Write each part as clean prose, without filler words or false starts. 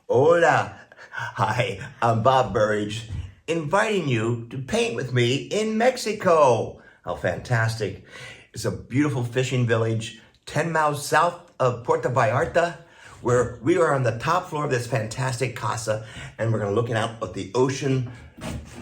Hola. Hi, I'm Bob Burridge, inviting you to paint with me in Mexico. How fantastic. It's a beautiful fishing village, 10 miles south of Puerto Vallarta, where we are on the top floor of this fantastic casa, and we're going to look out at the ocean,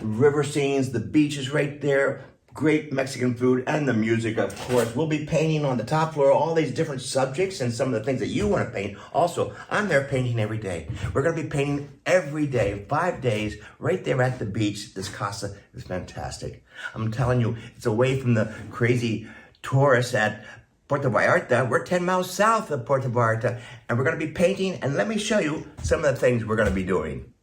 river scenes, the beaches right there, great Mexican food, and the music, of course. We'll be painting on the top floor all these different subjects and some of the things that you want to paint. Also, I'm there painting every day. We're going to be painting every day, 5 days, right there at the beach. This casa is fantastic. I'm telling you, it's away from the crazy tourists at Puerto Vallarta. We're 10 miles south of Puerto Vallarta, and we're going to be painting, and let me show you some of the things we're going to be doing.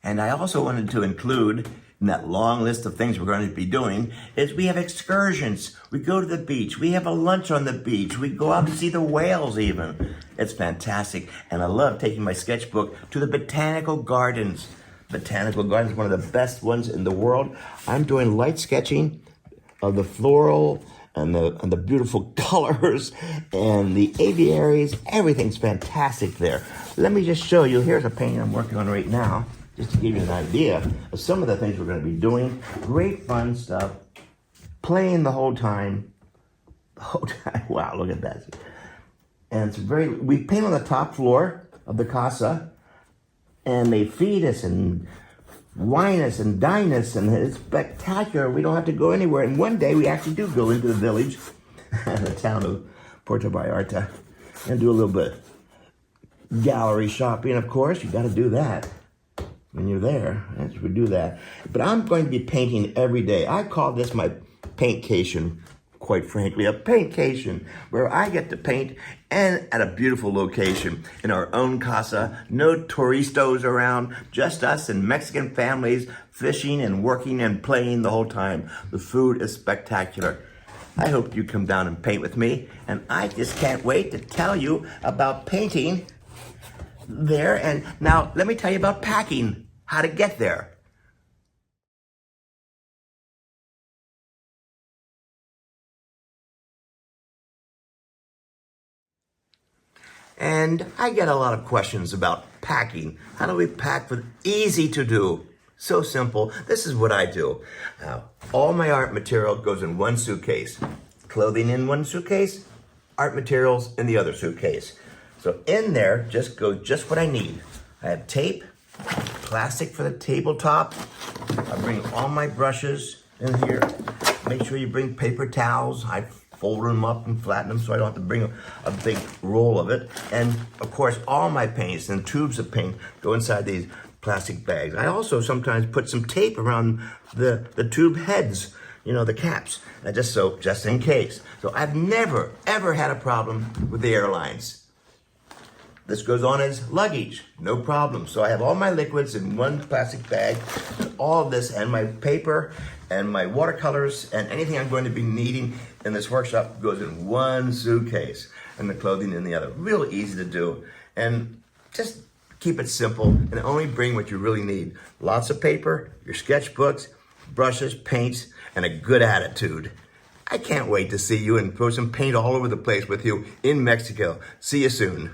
And I also wanted to include in that long list of things we're going to be doing is we have excursions. We go to the beach. We have a lunch on the beach. We go out to see the whales even. It's fantastic. And I love taking my sketchbook to the botanical gardens. Botanical gardens, one of the best ones in the world. I'm doing light sketching of the floral and the beautiful colors and the aviaries. Everything's fantastic there. Let me just show you. Here's a painting I'm working on right now, just to give you an idea of some of the things we're going to be doing. Great fun stuff. Playing the whole time. The whole time. Wow, look at that. And it's we paint on the top floor of the casa, and they feed us and wine us and dine us, and it's spectacular. We don't have to go anywhere. And one day we actually do go into the village, the town of Puerto Vallarta, and do a little bit gallery shopping, of course. You got to do that when you're there. Yes, we do that. But I'm going to be painting every day. I call this my Paint-Cation, quite frankly, a Paint-Cation, where I get to paint and at a beautiful location in our own casa. No turistos around, just us and Mexican families fishing and working and playing the whole time. The food is spectacular. I hope you come down and paint with me, and I just can't wait to tell you about painting there. And now let me tell you about packing, how to get there. And I get a lot of questions about packing. How do we pack with easy to do? So simple. This is what I do. Now, all my art material goes in one suitcase. Clothing in one suitcase, art materials in the other suitcase. So in there just what I need. I have tape, plastic for the tabletop. I bring all my brushes in here. Make sure you bring paper towels. I fold them up and flatten them so I don't have to bring a big roll of it. And of course, all my paints and tubes of paint go inside these plastic bags. I also sometimes put some tape around the tube heads, the caps, just in case. So I've never, ever had a problem with the airlines. This goes on as luggage, no problem. So I have all my liquids in one plastic bag, and all of this, and my paper, and my watercolors, and anything I'm going to be needing in this workshop goes in one suitcase, and the clothing in the other. Real easy to do, and just keep it simple, and only bring what you really need. Lots of paper, your sketchbooks, brushes, paints, and a good attitude. I can't wait to see you and throw some paint all over the place with you in Mexico. See you soon.